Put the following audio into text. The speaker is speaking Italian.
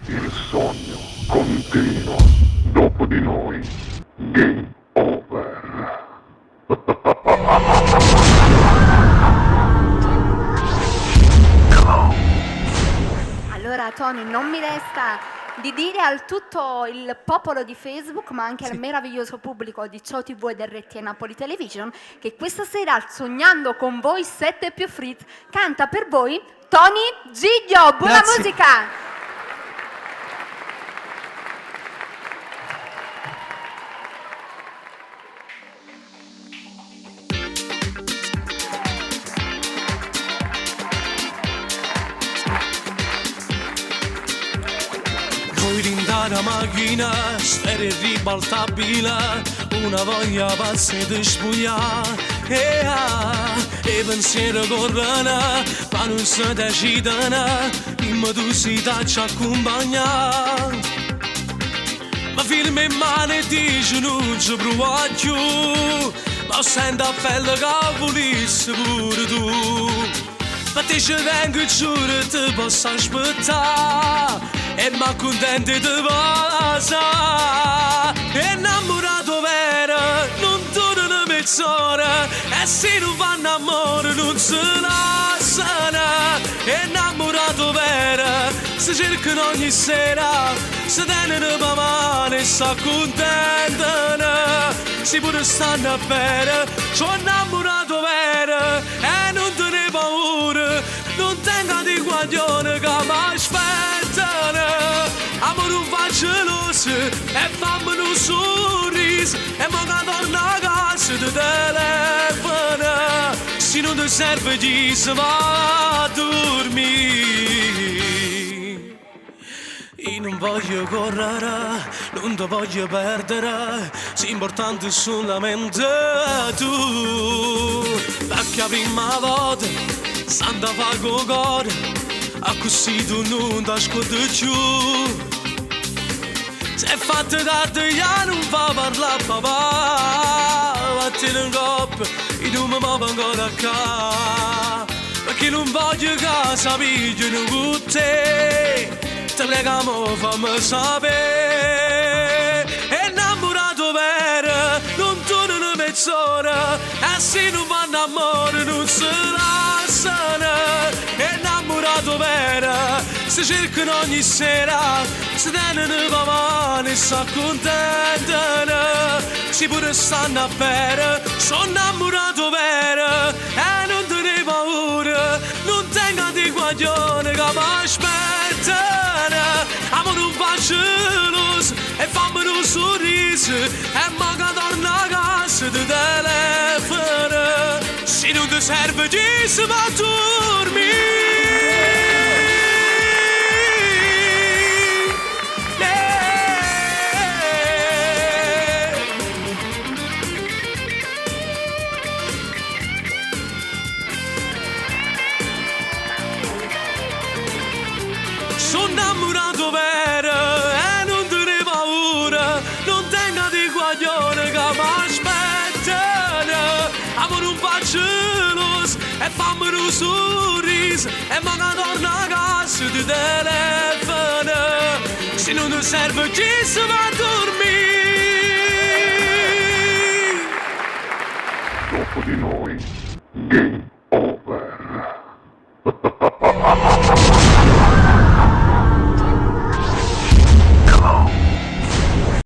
Il sogno continua. Dopo di noi, game over. Allora Tony, non mi resta di dire al tutto il popolo di Facebook, ma anche al meraviglioso pubblico di Ciao TV ed RT Napoli Television, che questa sera al Sognando con voi 7 più Fritz canta per voi Tony Giglio. Buona Grazie. musica! Poi rindare macchina, sfere ribaltabile, una voglia pazza di spugliare. E pensiero corrono, ma non si decidono, prima tu si taccia accompagnare. Ma film in mano e dici non ci provo più, ma sento a pelle che volessi pure tu. Ma te ci vengo e giuro ti posso aspettare, e ma contento di cosa. Innamorato vero, non dura mezz'ora, e se non vanno amore non si lasciano. Innamorato vero, si cercano ogni sera, si tengono per mano e si accontentano. Si pure stanno bene, sono innamorato vero, e non te ne paura, non tenga di guaglione che mi aspettano. Amore un faccioso e fammi un sorriso, e mo che torno a casa ti telefono. Se non ti serve chi si va a dormire. Io non voglio correre, non ti voglio perdere, sei importante solamente tu. Perché la prima volta Santa fa con cuore, a così tu non ti ascolti più. Se è fatta tardi io non fa parlare papà, vattene in coppia, io non mi muovo ancora qua. Perché non voglio che sapigliano con te, ti pregamo fammi sapere. Innamorato vero, non torna mezz'ora, e se non vanno amore non si lasciano. Innamorato vero, si cercano ogni sera, si tengono per mano e si accontentano. Si pure stanno a bere, sono innamorato vero, e non te ne paura, non tenga di guaglione che mi aspettano. Amore un faccioso e fammi un sorriso, e manca torna a casa ti telefono. Se non ti serve ci si va a dormire. Sono innamorato vero, e non te ne paura, non tenga di guaglione che mi aspettano. Amore un faccioso e fammi un sorriso, e manca torna a casa ti telefono. Se non ti serve ci si va a dormire. Dopo di noi,